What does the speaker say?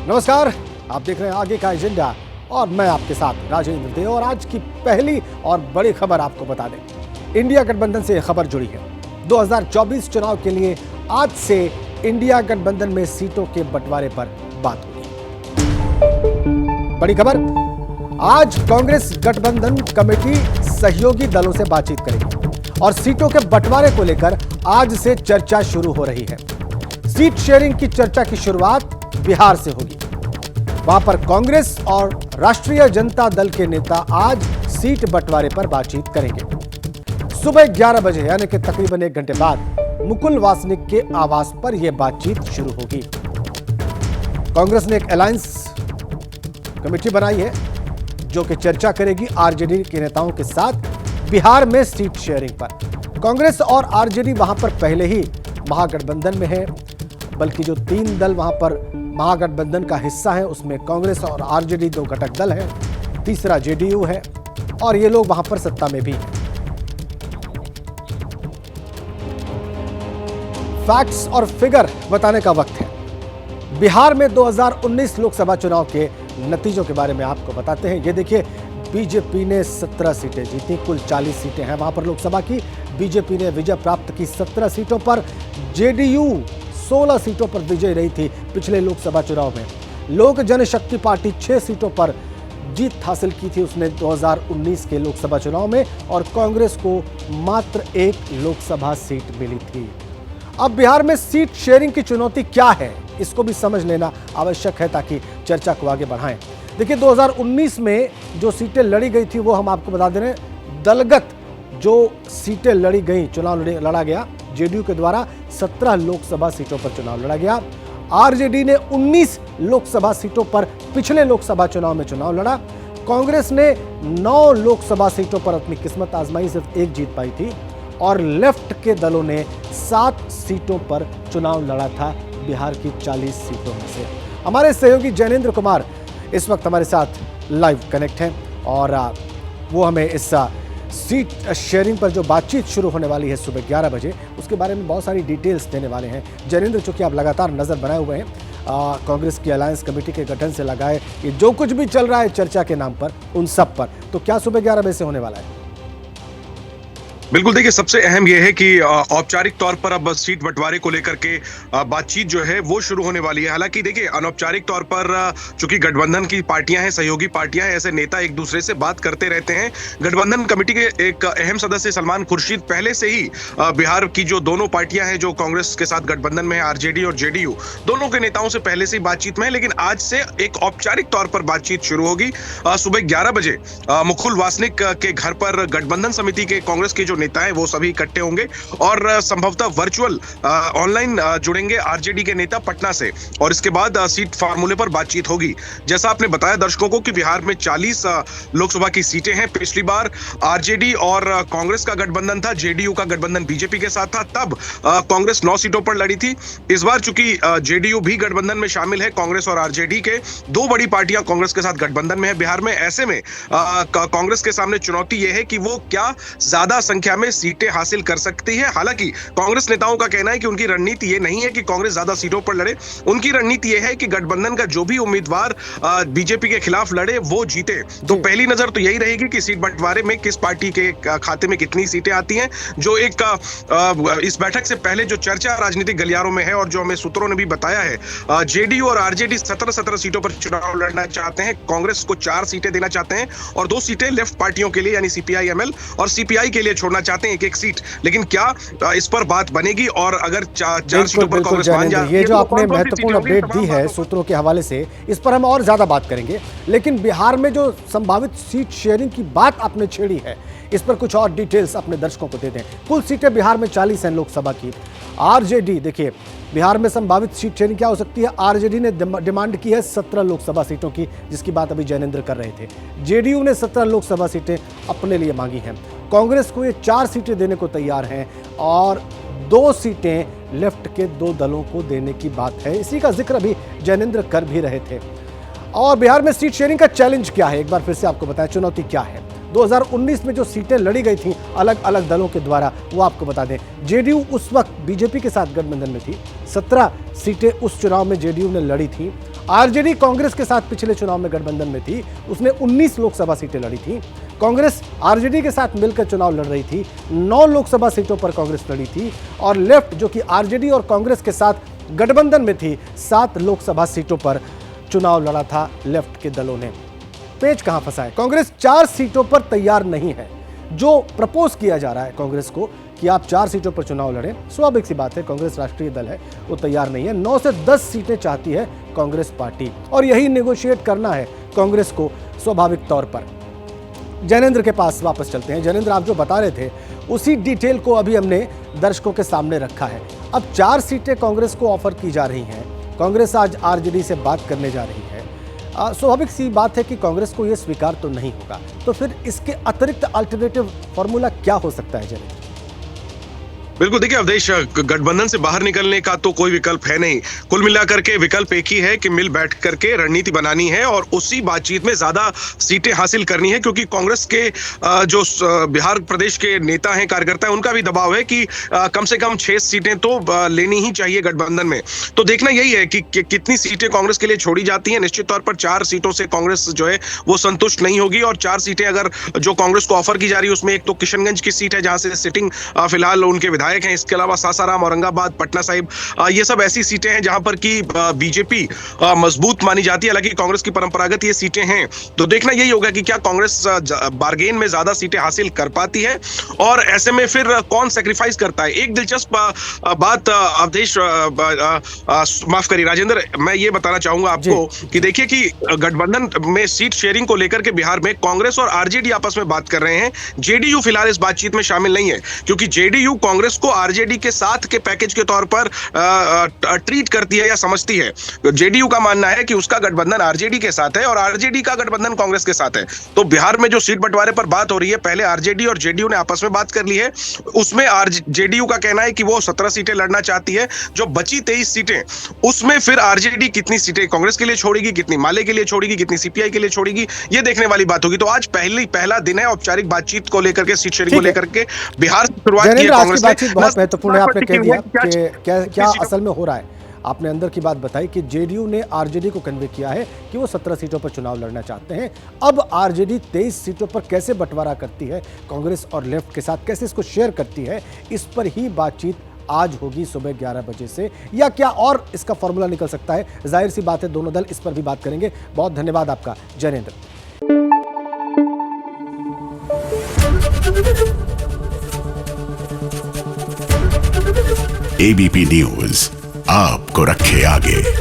नमस्कार, आप देख रहे हैं आगे का एजेंडा और मैं आपके साथ राजेंद्र देव। और आज की पहली और बड़ी खबर आपको बता दें, इंडिया गठबंधन से खबर जुड़ी है। 2024 चुनाव के लिए आज से इंडिया गठबंधन में सीटों के बंटवारे पर बात होगी। बड़ी खबर, आज कांग्रेस गठबंधन कमेटी सहयोगी दलों से बातचीत करेगी और सीटों के बंटवारे को लेकर आज से चर्चा शुरू हो रही है। सीट शेयरिंग की चर्चा की शुरुआत बिहार से होगी। वहां पर कांग्रेस और राष्ट्रीय जनता दल के नेता आज सीट बंटवारे पर बातचीत करेंगे। सुबह 11 बजे यानी कि तकरीबन 1 घंटे बाद मुकुल वासनिक के आवास पर यह बातचीत शुरू होगी। कांग्रेस ने एक अलायंस कमेटी बनाई है जो कि चर्चा करेगी आरजेडी के नेताओं के साथ बिहार में सीट शेयरिंग पर। कांग्रेस और आरजेडी वहां पर पहले ही महागठबंधन में है, बल्कि जो 3 दल वहां पर महागठबंधन का हिस्सा है उसमें कांग्रेस और आरजेडी 2 घटक दल हैं, तीसरा जेडीयू है और ये लोग वहां पर सत्ता में भी हैं। फैक्ट्स और फिगर बताने का वक्त है। बिहार में 2019 लोकसभा चुनाव के नतीजों के बारे में आपको बताते हैं। ये देखिए, बीजेपी ने 17 सीटें जीती, कुल 40 सीटें हैं वहां पर लोकसभा की। बीजेपी ने विजय प्राप्त की 17 सीटों पर, जेडीयू 16 सीटों पर विजय रही थी पिछले लोकसभा चुनाव में। लोक जनशक्ति पार्टी 6 सीटों पर जीत हासिल की थी उसने 2019 के लोकसभा चुनाव में और कांग्रेस को मात्र 1 लोकसभा सीट मिली थी। अब बिहार में सीट शेयरिंग की चुनौती क्या है, इसको भी समझ लेना आवश्यक है ताकि चर्चा को आगे बढ़ाएं। देखिए, 2019 में जो सीटें लड़ी गई थी वो हम आपको बता दे रहे हैं। दलगत जो सीटें लड़ी गई, चुनाव लड़ा गया, जेडीयू के द्वारा 17 लोकसभा सीटों पर चुनाव लड़ा गया। आरजेडी ने 19 लोकसभा सीटों पर पिछले लोकसभा चुनाव में चुनाव लड़ा। कांग्रेस ने 9 लोकसभा सीटों पर अपनी किस्मत आजमाई, सिर्फ 1 जीत पाई थी। और लेफ्ट के दलों ने 7 सीटों पर चुनाव लड़ा था बिहार की 40 सीटों में से। हमारे सहयोगी जैनेंद्र कुमार इस वक्त हमारे साथ लाइव कनेक्ट हैं और वो हमें इस सीट शेयरिंग पर जो बातचीत शुरू होने वाली है सुबह 11 बजे, उसके बारे में बहुत सारी डिटेल्स देने वाले हैं। जैनेंद्र, चूंकि आप लगातार नजर बनाए हुए हैं कांग्रेस की अलायंस कमेटी के गठन से लगाए ये जो कुछ भी चल रहा है चर्चा के नाम पर, उन सब पर, तो क्या सुबह 11 बजे से होने वाला है? बिल्कुल, देखिए, सबसे अहम यह है कि औपचारिक तौर पर अब सीट बंटवारे को लेकर के बातचीत जो है वो शुरू होने वाली है। हालांकि देखिए, अनौपचारिक तौर पर चूंकि गठबंधन की पार्टियां हैं, सहयोगी पार्टियां हैं, ऐसे नेता एक दूसरे से बात करते रहते हैं। गठबंधन कमेटी के एक अहम सदस्य सलमान खुर्शीद पहले से ही बिहार की जो दोनों पार्टियां हैं जो कांग्रेस के साथ गठबंधन में है, आरजेडी और जेडीयू, दोनों के नेताओं से पहले से ही बातचीत में है। लेकिन आज से एक औपचारिक तौर पर बातचीत शुरू होगी। सुबह 11 बजे मुकुल वासनिक के घर पर गठबंधन समिति के कांग्रेस के जो नेता हैं वो सभी इकट्ठे होंगे और संभवतः वर्चुअल ऑनलाइन जुड़ेंगे आरजेडी के नेता पटना से, और इसके बाद सीट फार्मूले पर बातचीत होगी। जैसा आपने बताया दर्शकों को कि बिहार में 40 लोकसभा की सीटें हैं। पिछली बार आरजेडी और कांग्रेस का गठबंधन था, जेडीयू का गठबंधन बीजेपी के साथ था, तब कांग्रेस 9 सीटों पर लड़ी थी। इस बार चूंकि जेडीयू भी गठबंधन में शामिल है, कांग्रेस और आरजेडी के 2 बड़ी पार्टियां कांग्रेस के साथ गठबंधन में है बिहार में। ऐसे में कांग्रेस के सामने चुनौती यह है कि वो क्या ज्यादा संख्या में सीटें हासिल कर सकती है। हालांकि कांग्रेस नेताओं का कहना है कि उनकी रणनीति ये नहीं है कि कांग्रेस ज्यादा सीटों पर लड़े, उनकी रणनीति ये है कि गठबंधन का जो भी उम्मीदवार बीजेपी के खिलाफ लड़े वो जीते। तो पहली नजर तो यही रहेगी कि सीट बंटवारे में किस पार्टी के खाते में कितनी सीटें आती हैं। जो एक इस बैठक से पहले जो चर्चा राजनीतिक गलियारों में है और जो हमें सूत्रों ने भी बताया है, जेडीयू और आरजेडी 17 सीटों पर चुनाव लड़ना चाहते हैं। कांग्रेस को 4 सीटें देना चाहते हैं और 2 सीटें लेफ्ट पार्टियों के लिए यानी सीपीआई एमएल और सीपीआई के लिए छोड़ना चाहते हैं एक सीट। लेकिन क्या इस पर बात बनेगी और अगर 4 सीटों पर कांग्रेस मान जाती है, ये जो आपने महत्वपूर्ण अपडेट दी है सूत्रों के हवाले से, इस पर हम और ज्यादा बात करेंगे। लेकिन बिहार में जो संभावित सीट शेयरिंग की बात आपने छेड़ी है, इस पर कुछ और डिटेल्स अपने दर्शकों को दे दें। कुल सीटें बिहार में 40 हैं लोकसभा की। आरजेडी, देखिए बिहार में संभावित सीट शेयरिंग क्या हो सकती है। आरजेडी ने डिमांड की है 17 लोकसभा सीटों की, जिसकी बात अभी जैनेंद्र कर रहे थे। जेडीयू ने 17 लोकसभा सीटें अपने लिए मांगी हैं। कांग्रेस को ये 4 सीटें देने को तैयार हैं और 2 सीटें लेफ्ट के 2 दलों को देने की बात है। इसी का जिक्र अभी जैनेंद्र कर भी रहे थे। और बिहार में सीट शेयरिंग का चैलेंज क्या है, एक बार फिर से आपको बताएं, चुनौती क्या है। 2019 में जो सीटें लड़ी गई थी अलग अलग दलों के द्वारा, वो आपको बता दें। जेडीयू उस वक्त बीजेपी के साथ गठबंधन में थी, 17 सीटें उस चुनाव में जेडीयू ने लड़ी थी आरजेडी कांग्रेस के साथ पिछले चुनाव में गठबंधन में थी, उसने 19 लोकसभा सीटें लड़ी थी। कांग्रेस आरजेडी के साथ मिलकर चुनाव लड़ रही थी, 9 लोकसभा सीटों पर कांग्रेस लड़ी थी। और लेफ्ट जो कि आरजेडी और कांग्रेस के साथ गठबंधन में थी, 7 लोकसभा सीटों पर चुनाव लड़ा था लेफ्ट के दलों ने। पेच कहां फंसा है? कांग्रेस 4 सीटों पर तैयार नहीं है। जो प्रपोज किया जा रहा है कांग्रेस को कि आप 4 सीटों पर चुनाव लड़ें, स्वाभाविक सी बात है, कांग्रेस राष्ट्रीय दल है, वो तैयार नहीं है। 9 से 10 सीटें चाहती है कांग्रेस पार्टी, और यही नेगोशिएट करना है कांग्रेस को स्वाभाविक तौर पर। जैनेंद्र के पास वापस चलते हैं। जैनेंद्र, आप जो बता रहे थे उसी डिटेल को अभी हमने दर्शकों के सामने रखा है। अब 4 सीटें कांग्रेस को ऑफर की जा रही हैं। कांग्रेस आज आरजेडी से बात करने जा रही है। स्वाभाविक सी बात है कि कांग्रेस को यह स्वीकार तो नहीं होगा, तो फिर इसके अतिरिक्त अल्टरनेटिव फॉर्मूला क्या हो सकता है जैनेंद्र? बिल्कुल, देखिए अवधेश, गठबंधन से बाहर निकलने का तो कोई विकल्प है नहीं। कुल मिलाकर के विकल्प एक ही है कि मिल बैठ करके रणनीति बनानी है और उसी बातचीत में ज्यादा सीटें हासिल करनी है, क्योंकि कांग्रेस के जो बिहार प्रदेश के नेता हैं, कार्यकर्ता हैं, उनका भी दबाव है कि कम से कम 6 सीटें तो लेनी ही चाहिए गठबंधन में। तो देखना यही है कि कितनी सीटें कांग्रेस के लिए छोड़ी जाती हैं। निश्चित तौर पर 4 सीटों से कांग्रेस जो है वो संतुष्ट नहीं होगी, और 4 सीटें अगर जो कांग्रेस को ऑफर की जा रही है उसमें एक तो किशनगंज की सीट है जहां से सिटिंग फिलहाल उनके विधायक हैं। इसके अलावा सासाराम, औरंगाबाद, पटना साहिब, ये सब ऐसी सीटें हैं जहां पर की बीजेपी मजबूत मानी जाती है। हालांकि कांग्रेस की परंपरागत ये सीटें हैं, तो देखना यही होगा कि क्या कांग्रेस बार्गेन में ज्यादा सीटें हासिल कर पाती है, और ऐसे में फिर कौन सैक्रिफाइस करता है। एक दिलचस्प बात अवधेश, माफ करिए राजेंद्र, मैं ये बताना चाहूंगा आपको कि देखिए कि गठबंधन में सीट शेयरिंग को लेकर के बिहार में कांग्रेस और आरजेडी आपस में बात कर रहे हैं। जेडीयू फिलहाल इस बातचीत में शामिल नहीं है, क्योंकि जेडीयू कांग्रेस को आरजेडी के साथ के पैकेज के तौर पर ट्रीट करती है या समझती है। जेडीयू का मानना है कि उसका गठबंधन आरजेडी के साथ है और आरजेडी का गठबंधन कांग्रेस के साथ है। तो बिहार में जो सीट बंटवारे पर बात हो रही है, पहले आरजेडी और जेडीयू ने आपस में बात कर ली है। उसमें जेडीयू का कहना है कि वो 17 सीटें लड़ना चाहती है। जो बची 23 सीटें, उसमें फिर आरजेडी कितनी सीटें कांग्रेस के लिए छोड़ेगी, कितनी माले के लिए छोड़ेगी, कितनी सीपीआई के लिए छोड़ेगी, ये देखने वाली बात होगी। तो आज पहला दिन है औपचारिक बातचीत को लेकर के, सीट शेयरिंग को लेकर के बिहार से शुरुआत की है कांग्रेस ने। बहुत महत्वपूर्ण है, आपने कह दिया कि क्या असल में हो रहा है। आपने अंदर की बात बताई कि जेडीयू ने आरजेडी को कन्वे किया है कि वो 17 सीटों पर चुनाव लड़ना चाहते हैं। अब आरजेडी 23 सीटों पर कैसे बंटवारा करती है कांग्रेस और लेफ्ट के साथ, कैसे इसको शेयर करती है, इस पर ही बातचीत आज होगी सुबह 11 बजे से, या क्या और इसका फॉर्मूला निकल सकता है। जाहिर सी बात है दोनों दल इस पर भी बात करेंगे। बहुत धन्यवाद आपका जैनेंद्र। एबीपी न्यूज आपको रखे आगे।